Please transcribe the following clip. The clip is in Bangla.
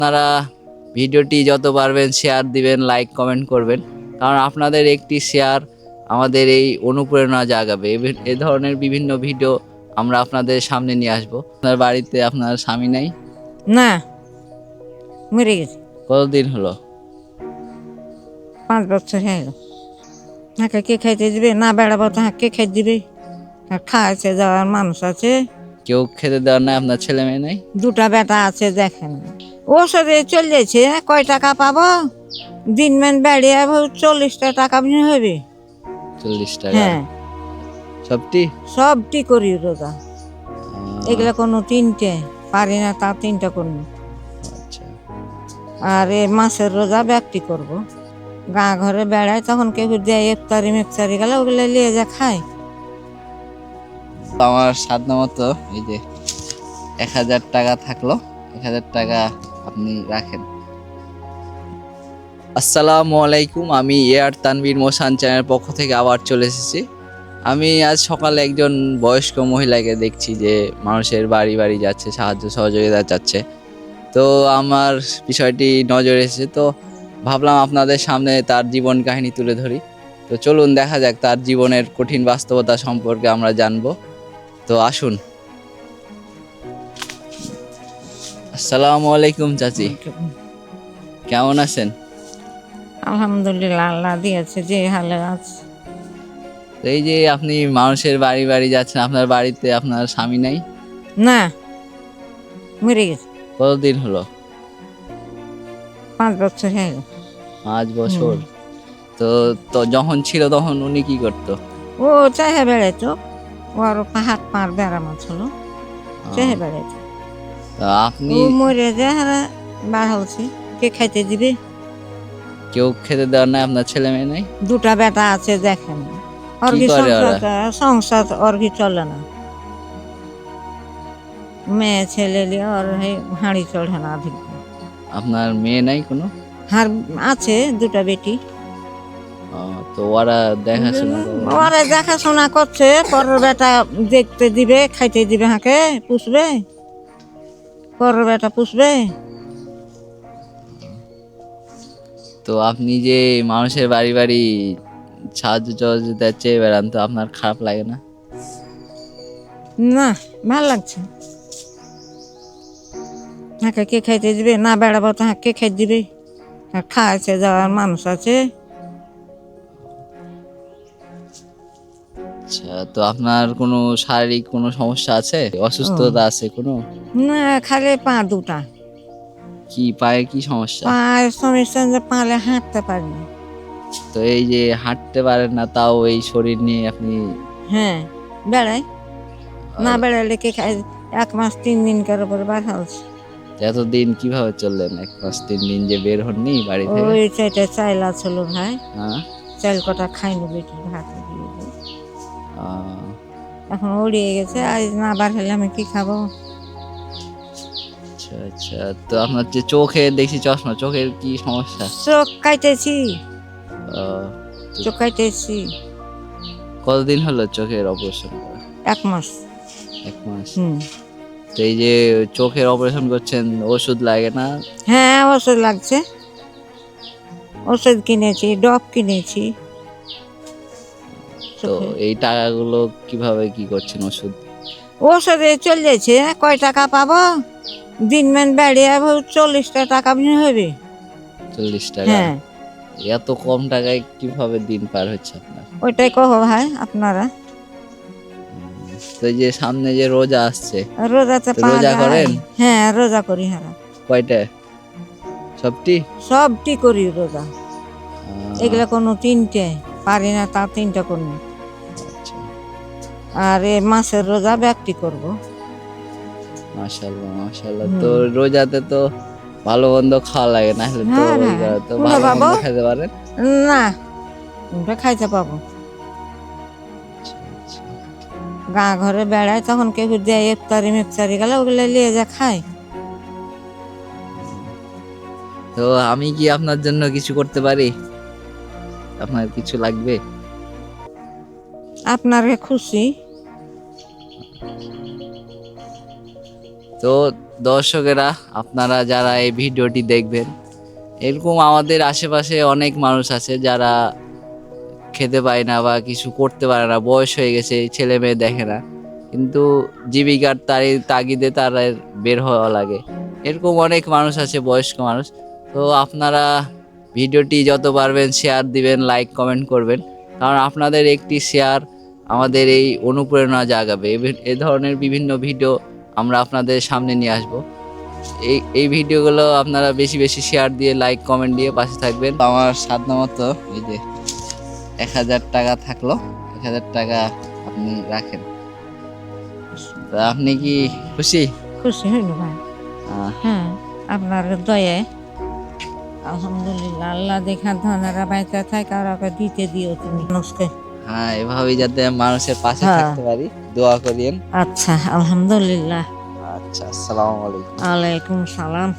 আপনারা ভিডিওটি যত পারবেন শেয়ার দিবেন, লাইক কমেন্ট করবেন, কারণ আপনাদের একটি শেয়ার আমাদের এই অনুপ্রেরণা জাগাবে। এ ধরনের বিভিন্ন ভিডিও আমরা আপনাদের সামনে নিয়ে আসবো। আপনার বাড়িতে আপনার স্বামী নাই? না, মরে গেছে। কতদিন হলো? 5 বছর হয়ে গেল। হাঁকে কে খাইতে দিবে? না বেড়াবো তো হাঁকে খাইতে দিবে। আর খাওয়াইছে যাওয়ার মানুষ আছে। কেউ খেতে দেওয়ার নাই? আপনার ছেলে মেয়ে নাই? 2টা বেটা আছে, দেখেন। ওষুধে চলে যাচ্ছে, কয় টাকা পাবো? দিন মান বেড়িয়ে 40টা টাকা হবে। 40 টাকা? হ্যাঁ, সবটি? সবটি করি রোজা। এগুলা কোনো 3টে পারি না, তা 3টা করবো। আচ্ছা। আর এ মাছের রোজা ব্যক্তি করব। গাঁ ঘরে বেড়ায়, তখন কেউ দেয় ইফতারি মেফতারি গেলে ওগুলো নিয়ে যা খায়। আমার সাধ্য মতো এই যে 1000 টাকা থাকলো, 1000 টাকা আপনি রাখেন। আসসালামু আলাইকুম, আমি এআর তানভীর মোশান চ্যানেলের পক্ষ থেকে আবার চলে এসেছি। আমি আজ সকালে একজন বয়স্ক মহিলাকে দেখছি যে মানুষের বাড়ি বাড়ি যাচ্ছে, সাহায্য সহযোগিতা চাচ্ছে। তো আমার বিষয়টি নজরে এসেছে, তো ভাবলাম আপনাদের সামনে তার জীবন কাহিনী তুলে ধরি। তো চলুন দেখা যাক তার জীবনের কঠিন বাস্তবতা সম্পর্কে আমরা জানবো। তো আসুন। আসসালামু আলাইকুম চাচি, কেমন আছেন? আলহামদুলিল্লাহ, আল্লাহ দিয়েছে যে হালে আছে। তো এই যে আপনি মানুষের বাড়ি বাড়ি যাচ্ছেন, আপনার বাড়িতে আপনার স্বামী নাই? না, মরে গেছে। কতদিন হলো? 5 বছর হয়ে গেল। 5 বছর? তো তো যখন ছিল তখন উনি কি করতো? ও চাহে বেড়াইতো, ওর হাত পার বেড়ামা ছিল, চাহে বেড়াইতো। তো আপনি ও মরে যায়, বার হচ্ছে, কে খাইতে দিবে? কেউ খেতে দেওয়ার নাই? আপনার ছেলে মেয়ে নাই? 2টা বেটা আছে, দেখেন। ওর কি কি করে ওরা? সংসার ওর কি চলে না। মেয়ে ছেলে লিয়ে ওর হাঁড়ি চড়ে না অধিক। আপনার মেয়ে নাই কোনো? আর আছে 2টা বেটি। তো ওরা দেখাশোনা করে না? ওরা দেখাশোনা করছে, পরের বেটা দেখতে দিবে, খাইতে দিবে, হাঁকে পুষবে, পরের বেটা পুষবে। তো আপনি যে মানুষের বাড়ি বাড়ি সাহায্য সহযোগিতা চেয়ে বেড়ান, তো আপনার খারাপ লাগে না? না, ভাল লাগছে। হাঁকে কে খাইতে দিবে? না বেড়াবো তো হাঁকে খাইতে দিবে। আর খাওয়াইছে যাওয়ার মানুষ আছে। আচ্ছা, তো আপনার কোনো শারীরিক কোনো সমস্যা আছে, অসুস্থতা আছে কোনো? না, খালি পা 2টা। কি পায়ে কি সমস্যা? পায়ের সমস্যা যে পালে হাঁটতে পারি না। তো এই যে হাঁটতে পারেন না, তাও এই শরীর নিয়ে আপনি? হ্যাঁ, বেড়াই। না বেড়ালে কে খাই? 1 মাস 3 দিন করে পরে বার হচ্ছে। এতদিন কিভাবে চললেন? 1 মাস 3 দিন যে বের হননি বাড়ি থেকে? ওই চাইটা চাইল আছিল ভাই, হ্যাঁ। চাইল কটা খাইনি, বেটি ভাত দিয়ে দিই। আহ, এখন উড়িয়ে গেছে, আজ না বার হলে আমি কি খাবো? আচ্ছা আচ্ছা। তো আপনার যে চোখে দেখছি চশমা, চোখের কি সমস্যা? চোখ কাইতেছি, আহ, চোখ কাইতেছি। কতদিন হলো চোখের অপারেশন করা? 1 মাস। 1 মাস? হুম। তো এই যে চোখের অপারেশন করছেন, ওষুধ লাগে না? হ্যাঁ, ওষুধ লাগছে, ওষুধ কিনেছি, ডব কিনেছি। তো এই টাকাগুলো কিভাবে কি করছেন ওষুধ? ওষুধে চলে যাচ্ছে, কয় টাকা পাবো? দিন মান বেড়িয়ে 40টা টাকা হবে। 40 টাকা? হ্যাঁ, এত কম টাকায় কিভাবে দিন পার হচ্ছে আপনার? ওইটাই কহ ভাই আপনারা। তো এই যে সামনে যে রোজা আসছে, রোজাতে তো পাওয়া রোজা যায়? করেন? হ্যাঁ, রোজা করি। হ্যাঁ, কয়টা? সবটি? সবটি করি রোজা। এগুলা আহ, কোনো 3টে পারি না, তা 3টা করবো। আচ্ছা। আর এ মাছের রোজা ব্যক্তি করব। মাশাআল্লাহ মাশাআল্লাহ। তো রোজাতে তো ভালো মন্দ খাওয়া লাগে, না হলে তো হ্যাঁ, ওই হ্যাঁ, তো শুনো ভালো বাবু, মন্দ খেতে পারেন? না, ওটা খাইতে পাবো। আচ্ছা, আচ্ছা। গাঁ ঘরে বেড়ায়, তখন কেউ দেয় ইফতারি মেফতারি গেলে ওগুলো নিয়ে যা খায়। তো আমি কি আপনার জন্য কিছু করতে পারি? আপনার কিছু লাগবে? আপনার খুশি। তো দর্শকেরা, আপনারা যারা এই ভিডিওটি দেখবেন, এরকম আমাদের আশেপাশে অনেক মানুষ আছে যারা খেতে পায় না বা কিছু করতে পারে না, বয়স হয়ে গেছে, ছেলে মেয়ে দেখে না, কিন্তু জীবিকার তাগিদে তারা বের হওয়া লাগে। এরকম অনেক মানুষ আছে, বয়স্ক মানুষ। তো আপনারা ভিডিওটি যত পারবেন শেয়ার দিবেন, লাইক কমেন্ট করবেন, কারণ আপনাদের একটি শেয়ার আমাদের এই অনুপ্রেরণা জাগাবে। এ ধরনের বিভিন্ন ভিডিও আমরা আপনাদের সামনে নিয়ে আসব। এই ভিডিওগুলো আপনারা বেশি বেশি শেয়ার দিয়ে, লাইক কমেন্ট দিয়ে পাশে থাকবেন। আমার সাধ্য মতো এই যে 1,000 টাকা থাকলো, 1,000 টাকা আপনি রাখেন। তা আপনি কি খুশি? খুশি হইল ভাই। হ্যাঁ, আপনার দয়ায় আলহামদুলিল্লাহ। আল্লাহ দেখা ধনারা বাইচা থাকে আর ওকে দিতে দিও তুমি মানুষকে। হ্যাঁ, এভাবেই যাতে মানুষের পাশে হ্যাঁ। থাকতে পারি, দোয়া করিয়েন। আচ্ছা, আলহামদুলিল্লাহ। আচ্ছা, আসসালামু আলাইকুম। ওয়ালাইকুম সালাম।